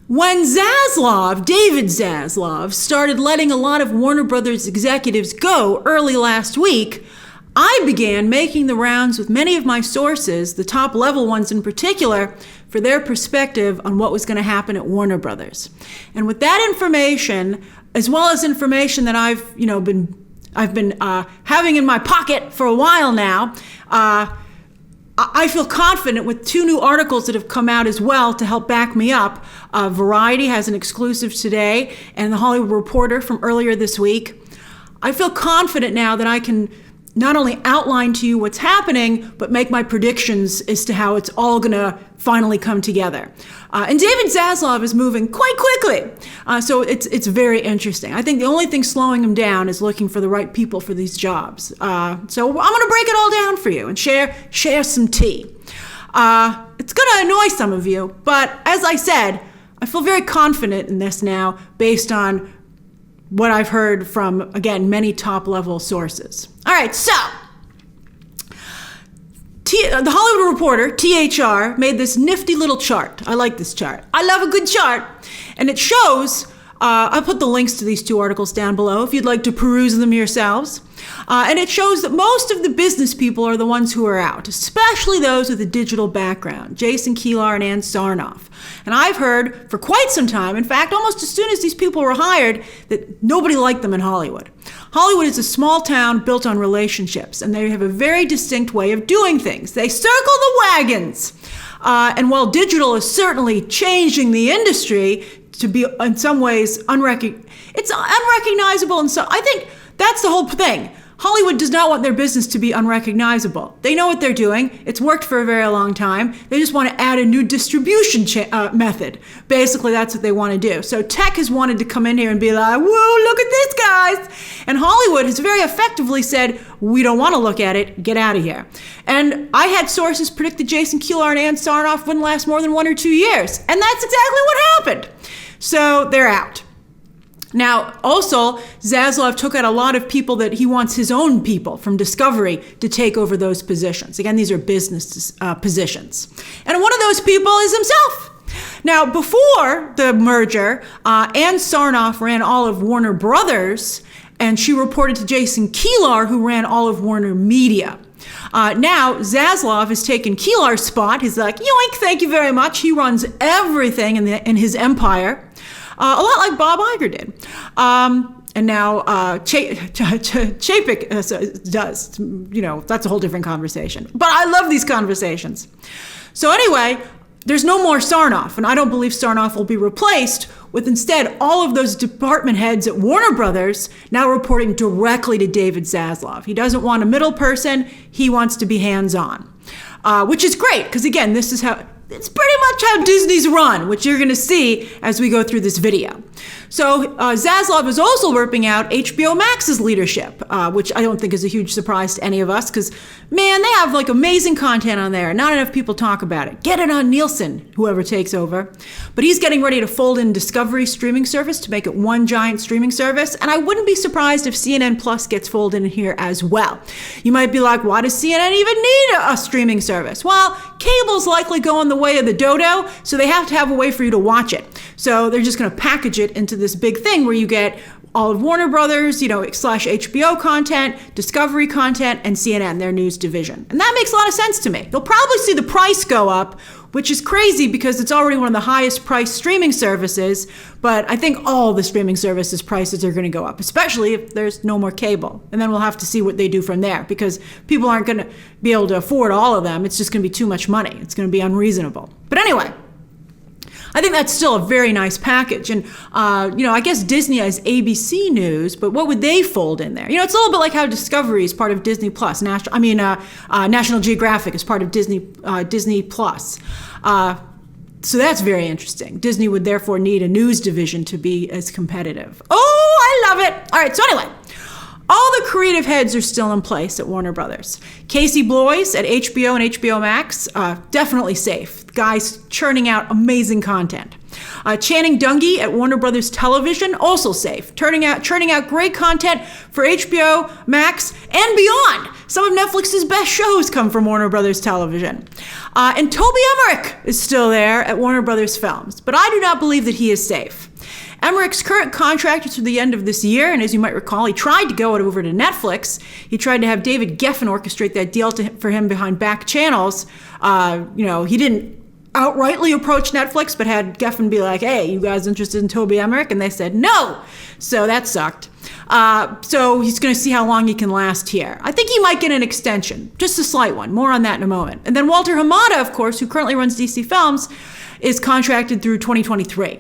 When David Zaslav, started letting a lot of Warner Brothers executives go early last week, I began making the rounds with many of my sources, the top level ones in particular, for their perspective on what was going to happen at Warner Brothers. And with that information, as well as information that I've been having in my pocket for a while now, I feel confident with two new articles that have come out as well to help back me up. Variety has an exclusive today, and The Hollywood Reporter from earlier this week. I feel confident now that I can not only outline to you what's happening, but make my predictions as to how it's all going to finally come together. And David Zaslav is moving quite quickly. So it's very interesting. I think the only thing slowing him down is looking for the right people for these jobs. So I'm going to break it all down for you and share some tea. It's going to annoy some of you, but as I said, I feel very confident in this now based on what I've heard from, again, many top-level sources. All right, so the Hollywood Reporter, THR, made this nifty little chart. I like this chart. I love a good chart. And it shows, I'll put the links to these two articles down below if you'd like to peruse them yourselves. And it shows that most of the business people are the ones who are out, especially those with a digital background, Jason Kilar and Ann Sarnoff. And I've heard for quite some time, in fact, almost as soon as these people were hired, that nobody liked them in Hollywood. Hollywood is a small town built on relationships, and they have a very distinct way of doing things. They circle the wagons. And while digital is certainly changing the industry to be, in some ways, it's unrecognizable. And so I think that's the whole thing. Hollywood does not want their business to be unrecognizable. They know what they're doing. It's worked for a very long time. They just want to add a new distribution method. Basically, that's what they want to do. So tech has wanted to come in here and be like, whoa, look at this, guys. And Hollywood has very effectively said, we don't want to look at it. Get out of here. And I had sources predict that Jason Kilar and Ann Sarnoff wouldn't last more than 1 or 2 years. And that's exactly what happened. So they're out. Now, also, Zaslav took out a lot of people that he wants his own people from Discovery to take over those positions. Again, these are business positions. And one of those people is himself. Now, before the merger, Ann Sarnoff ran all of Warner Brothers, and she reported to Jason Kilar, who ran all of Warner Media. Now, Zaslav has taken Kilar's spot. He's like, yoink, thank you very much. He runs everything in his empire. A lot like Bob Iger did. And now Chapek does. You know, that's a whole different conversation. But I love these conversations. So anyway, there's no more Sarnoff, and I don't believe Sarnoff will be replaced with instead all of those department heads at Warner Brothers now reporting directly to David Zaslav. He doesn't want a middle person. He wants to be hands-on, which is great because, again, it's pretty much how Disney's run, which you're going to see as we go through this video. So Zaslav is also ripping out HBO Max's leadership, which I don't think is a huge surprise to any of us because, man, they have like amazing content on there. Not enough people talk about it. Get it on Nielsen, whoever takes over. But he's getting ready to fold in Discovery streaming service to make it one giant streaming service. And I wouldn't be surprised if CNN Plus gets folded in here as well. You might be like, why does CNN even need a streaming service? Well, cable's likely going the way of the dodo, so they have to have a way for you to watch it. So they're just going to package it into this big thing where you get all of Warner Brothers, / HBO content, Discovery content, and CNN, their news division. And that makes a lot of sense to me. You'll probably see the price go up, which is crazy because it's already one of the highest priced streaming services, but I think all the streaming services prices are going to go up, especially if there's no more cable. And then we'll have to see what they do from there because people aren't going to be able to afford all of them. It's just going to be too much money. It's going to be unreasonable. But anyway, I think that's still a very nice package. And, I guess Disney has ABC News, but what would they fold in there? It's a little bit like how Discovery is part of Disney Plus. National Geographic is part of Disney Plus. So that's very interesting. Disney would therefore need a news division to be as competitive. Oh, I love it. All right, so anyway. All the creative heads are still in place at Warner Brothers. Casey Bloys at HBO and HBO Max, definitely safe. Guys churning out amazing content. Channing Dungey at Warner Brothers Television, also safe, churning out great content for HBO Max and beyond. Some of Netflix's best shows come from Warner Brothers Television. And Toby Emmerich is still there at Warner Brothers Films, but I do not believe that he is safe. Emmerich's current contract is through the end of this year, and as you might recall, he tried to go over to Netflix. He tried to have David Geffen orchestrate that deal for him behind back channels. He didn't outrightly approach Netflix, but had Geffen be like, hey, you guys interested in Toby Emmerich? And they said no. So that sucked. So he's going to see how long he can last here. I think he might get an extension, just a slight one. More on that in a moment. And then Walter Hamada, of course, who currently runs DC Films, is contracted through 2023.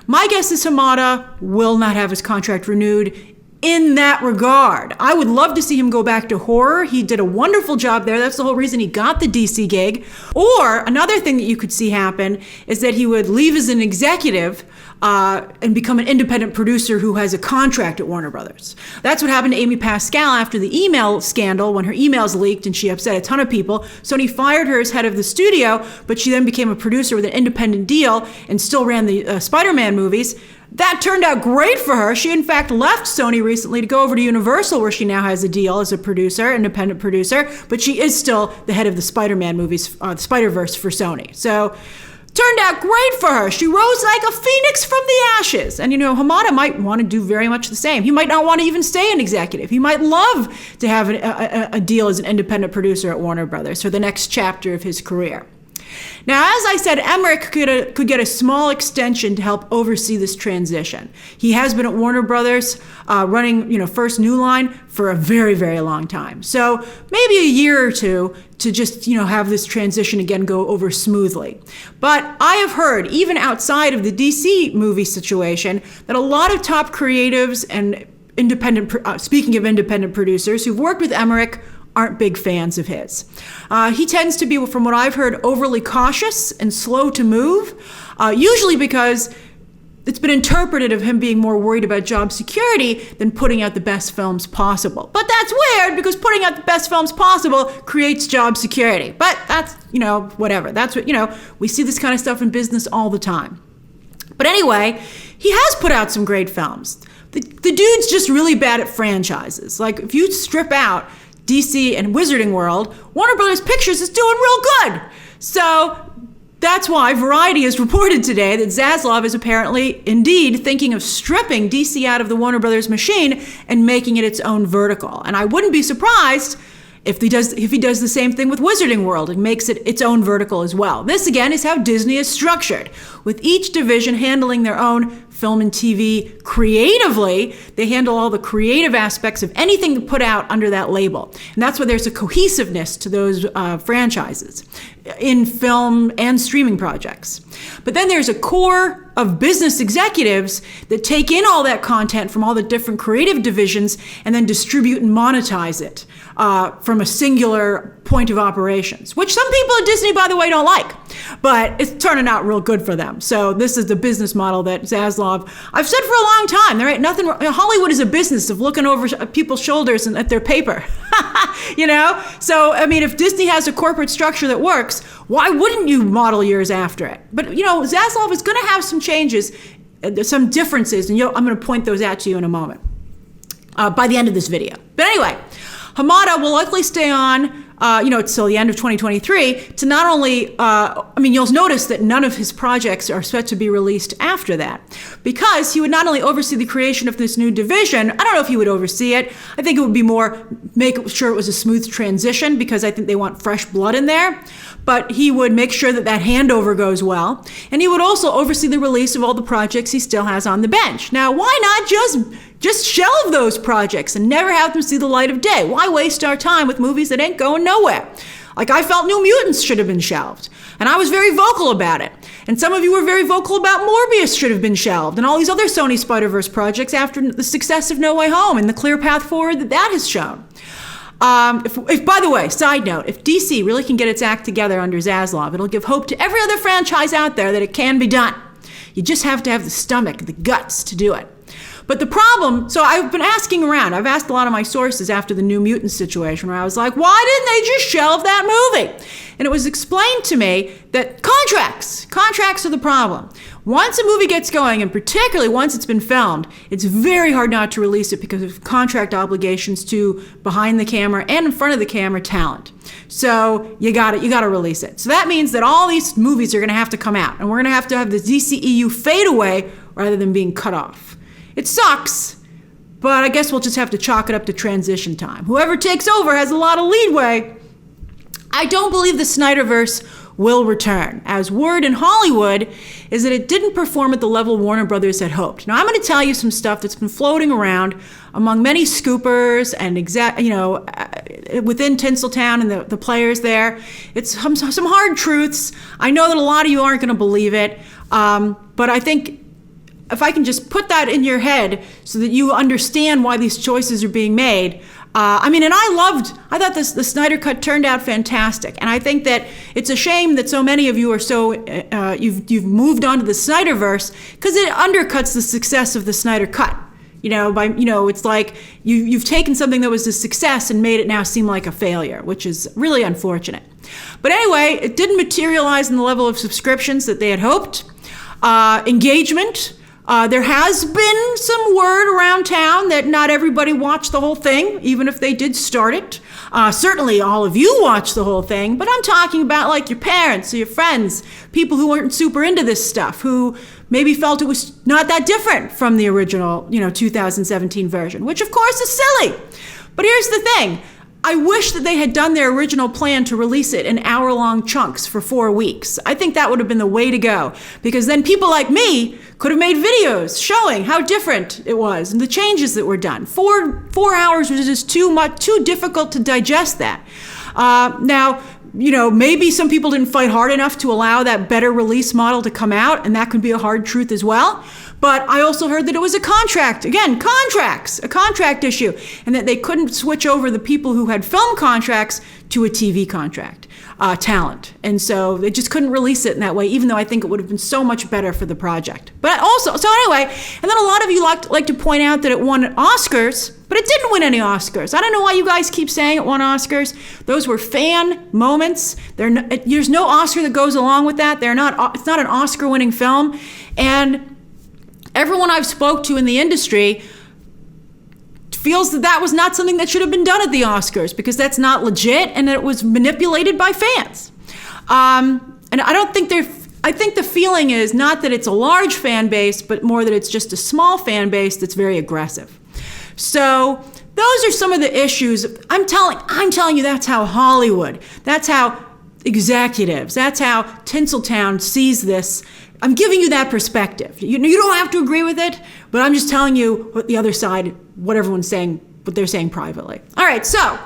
My guess is Hamada will not have his contract renewed in that regard. I would love to see him go back to horror. He did a wonderful job there. That's the whole reason he got the DC gig. Or another thing that you could see happen is that he would leave as an executive and become an independent producer who has a contract at Warner Brothers. That's what happened to Amy Pascal after the email scandal when her emails leaked and she upset a ton of people. Sony fired her as head of the studio, but she then became a producer with an independent deal and still ran the Spider-Man movies. That turned out great for her. She, in fact, left Sony recently to go over to Universal, where she now has a deal as a producer, independent producer, but she is still the head of the Spider-Man movies, the SnyderVerse for Sony. So, turned out great for her. She rose like a phoenix from the ashes. And, Hamada might want to do very much the same. He might not want to even stay an executive. He might love to have a deal as an independent producer at Warner Brothers for the next chapter of his career. Now, as I said, Emmerich could get a small extension to help oversee this transition. He has been at Warner Brothers running, First New Line for a very, very long time. So maybe a year or two to just, have this transition again go over smoothly. But I have heard, even outside of the DC movie situation, that a lot of top creatives and speaking of independent producers who've worked with Emmerich aren't big fans of his. He tends to be, from what I've heard, overly cautious and slow to move, usually because it's been interpreted of him being more worried about job security than putting out the best films possible. But that's weird because putting out the best films possible creates job security. But that's, whatever. That's what, we see this kind of stuff in business all the time. But anyway, he has put out some great films. The dude's just really bad at franchises. Like, if you strip out DC and Wizarding World, Warner Brothers Pictures is doing real good. So that's why Variety has reported today that Zaslav is apparently indeed thinking of stripping DC out of the Warner Brothers machine and making it its own vertical. And I wouldn't be surprised if he does the same thing with Wizarding World and makes it its own vertical as well. This again is how Disney is structured, with each division handling their own film and TV creatively. They handle all the creative aspects of anything put out under that label. And that's why there's a cohesiveness to those franchises in film and streaming projects. But then there's a core of business executives that take in all that content from all the different creative divisions and then distribute and monetize it from a singular point of operations, which some people at Disney, by the way, don't like. But it's turning out real good for them. So this is the business model that Zaslav, I've said for a long time, there ain't nothing, Hollywood is a business of looking over people's shoulders and at their paper, So, if Disney has a corporate structure that works, why wouldn't you model yours after it? But, Zaslav is going to have some changes, some differences, and I'm going to point those out to you in a moment by the end of this video. But anyway, Hamada will likely stay on till the end of 2023 to not only, you'll notice that none of his projects are set to be released after that, because he would not only oversee the creation of this new division. I don't know if he would oversee it. I think it would be more make sure it was a smooth transition, because I think they want fresh blood in there. But he would make sure that handover goes well. And he would also oversee the release of all the projects he still has on the bench. Now, why not just shelve those projects and never have them see the light of day? Why waste our time with movies that ain't going nowhere? Like, I felt New Mutants should have been shelved, and I was very vocal about it. And some of you were very vocal about Morbius should have been shelved, and all these other Sony Spider-Verse projects after the success of No Way Home and the clear path forward that has shown. If, by the way, side note, if DC really can get its act together under Zaslav, it'll give hope to every other franchise out there that it can be done. You just have to have the stomach, the guts to do it. But the problem, so I've been asking around. I've asked a lot of my sources after the New Mutants situation, where I was like, why didn't they just shelve that movie? And it was explained to me that contracts are the problem. Once a movie gets going, and particularly once it's been filmed, it's very hard not to release it because of contract obligations to behind the camera and in front of the camera talent. So you got to release it. So that means that all these movies are going to have to come out, and we're going to have the DCEU fade away rather than being cut off. It sucks, but I guess we'll just have to chalk it up to transition time. Whoever takes over has a lot of leeway. I don't believe the SnyderVerse will return, as word in Hollywood is that it didn't perform at the level Warner Brothers had hoped. Now, I'm going to tell you some stuff that's been floating around among many scoopers and within Tinseltown and the players there. It's some hard truths. I know that a lot of you aren't going to believe it, but I think if I can just put that in your head so that you understand why these choices are being made. I thought the Snyder Cut turned out fantastic. And I think that it's a shame that so many of you are you've moved on to the SnyderVerse, because it undercuts the success of the Snyder Cut. It's like you've taken something that was a success and made it now seem like a failure, which is really unfortunate. But anyway, it didn't materialize in the level of subscriptions that they had hoped. Engagement. There has been some word around town that not everybody watched the whole thing, even if they did start it. Certainly all of you watched the whole thing, but I'm talking about like your parents or your friends, people who weren't super into this stuff, who maybe felt it was not that different from the original, 2017 version, which of course is silly. But here's the thing. I wish that they had done their original plan to release it in hour-long chunks for 4 weeks. I think that would have been the way to go, because then people like me could have made videos showing how different it was and the changes that were done. 4 hours was just too difficult to digest that. Now, maybe some people didn't fight hard enough to allow that better release model to come out, and that could be a hard truth as well. But I also heard that it was a contract issue, and that they couldn't switch over the people who had film contracts to a TV contract, talent. And so they just couldn't release it in that way, even though I think it would have been so much better for the project. But also, so anyway, and then a lot of you like to point out that it won Oscars, but it didn't win any Oscars. I don't know why you guys keep saying it won Oscars. Those were fan moments. There's no Oscar that goes along with that. It's not an Oscar-winning film. And everyone I've spoke to in the industry feels that was not something that should have been done at the Oscars, because that's not legit and that it was manipulated by fans. And I think the feeling is not that it's a large fan base, but more that it's just a small fan base that's very aggressive. So those are some of the issues. I'm telling you, that's how Hollywood, that's how executives, that's how Tinseltown sees this. I'm giving you that perspective. You don't have to agree with it, but I'm just telling you what the other side, what everyone's saying, what they're saying privately. All right, so on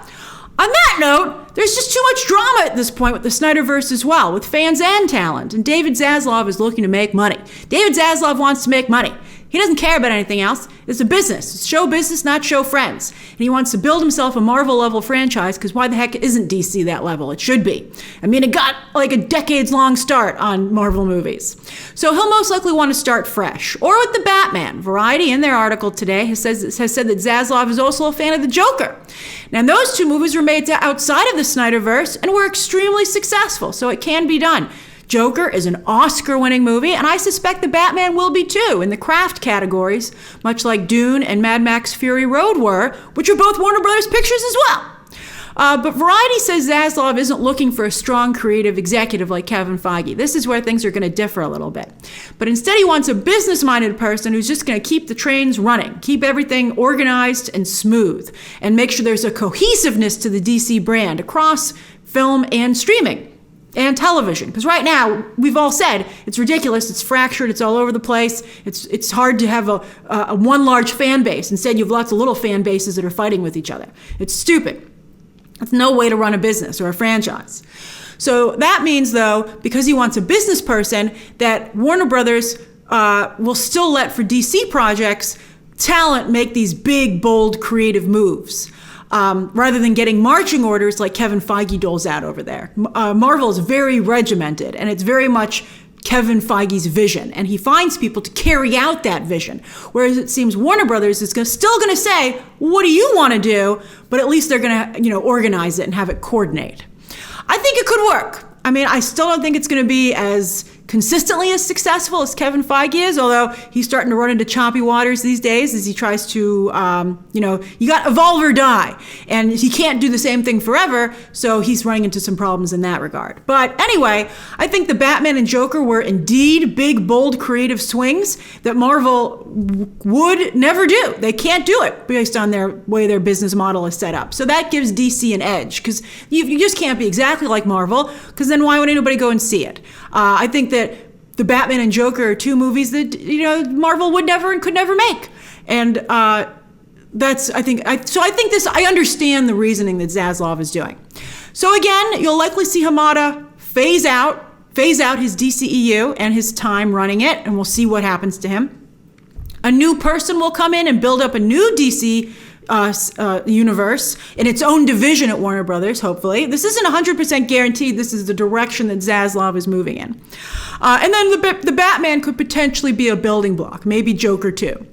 that note, there's just too much drama at this point with the SnyderVerse as well, with fans and talent. And David Zaslav is looking to make money. David Zaslav wants to make money. He doesn't care about anything else. It's a business. It's show business, not show friends. And he wants to build himself a Marvel-level franchise, because why the heck isn't DC that level? It should be. I mean, it got like a decades-long start on Marvel movies. So he'll most likely want to start fresh. Or with the Batman. Variety, in their article today, has said that Zaslav is also a fan of the Joker. Now, those two movies were made outside of the SnyderVerse and were extremely successful, so it can be done. Joker is an Oscar-winning movie, and I suspect the Batman will be too, in the craft categories, much like Dune and Mad Max Fury Road were, which are both Warner Brothers pictures as well. But Variety says Zaslav isn't looking for a strong creative executive like Kevin Feige. This is where things are going to differ a little bit. But instead he wants a business-minded person who's just going to keep the trains running, keep everything organized and smooth, and make sure there's a cohesiveness to the DC brand across film and streaming and television. Because right now, we've all said, it's ridiculous, it's fractured, it's all over the place, it's hard to have a one large fan base. Instead, you have lots of little fan bases that are fighting with each other. It's stupid. That's no way to run a business or a franchise. So that means, though, because he wants a business person, that Warner Brothers will still let, for DC projects, talent make these big, bold, creative moves. Rather than getting marching orders like Kevin Feige doles out over there. Marvel is very regimented, and it's very much Kevin Feige's vision, and he finds people to carry out that vision. Whereas it seems Warner Brothers is still going to say, what do you want to do? But at least they're going to, organize it and have it coordinate. I think it could work. I mean, I still don't think it's going to be as consistently as successful as Kevin Feige is, although he's starting to run into choppy waters these days as he tries to, you got evolve or die. And he can't do the same thing forever, so he's running into some problems in that regard. But anyway, I think the Batman and Joker were indeed big, bold, creative swings that Marvel would never do. They can't do it based on their way their business model is set up. So that gives DC an edge, because you just can't be exactly like Marvel, because then why would anybody go and see it? I think that the Batman and Joker are two movies that Marvel would never and could never make, and I understand the reasoning that Zaslav is doing. So again, you'll likely see Hamada phase out his DCEU and his time running it, and we'll see what happens to him. A new person will come in and build up a new DC universe in its own division at Warner Brothers, hopefully. This isn't 100% guaranteed. This is the direction that Zaslav is moving in. And then the Batman could potentially be a building block, maybe Joker too.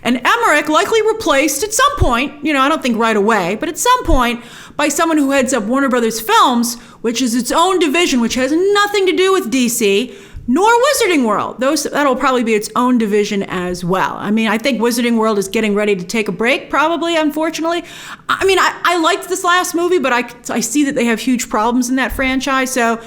And Emmerich likely replaced at some point, I don't think right away, but at some point by someone who heads up Warner Brothers Films, which is its own division, which has nothing to do with DC, nor Wizarding World. That'll probably be its own division as well. I mean, I think Wizarding World is getting ready to take a break, probably, unfortunately. I mean, I liked this last movie, but I see that they have huge problems in that franchise, so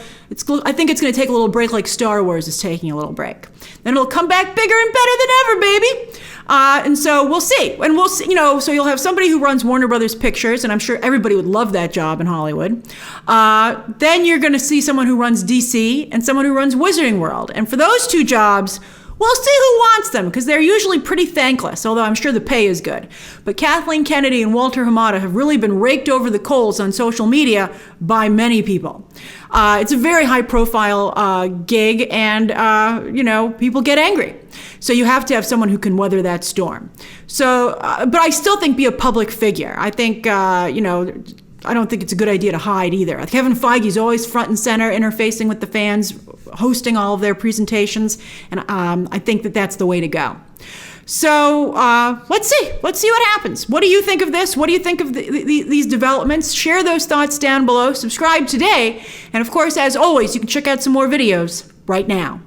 I think it's going to take a little break like Star Wars is taking a little break. Then it'll come back bigger and better than ever, baby. And so we'll see. And we'll see, so you'll have somebody who runs Warner Brothers Pictures, and I'm sure everybody would love that job in Hollywood. Then you're going to see someone who runs DC and someone who runs Wizarding World. And for those two jobs, we'll see who wants them, because they're usually pretty thankless, although I'm sure the pay is good. But Kathleen Kennedy and Walter Hamada have really been raked over the coals on social media by many people. It's a very high-profile gig, and, people get angry. So you have to have someone who can weather that storm. So, but I still think be a public figure. I think, I don't think it's a good idea to hide either. Kevin Feige's always front and center, interfacing with the fans, hosting all of their presentations, and I think that that's the way to go. So let's see what happens. What do you think of this? What do you think of these developments? Share those thoughts down below. Subscribe today, and of course, as always, you can check out some more videos right now.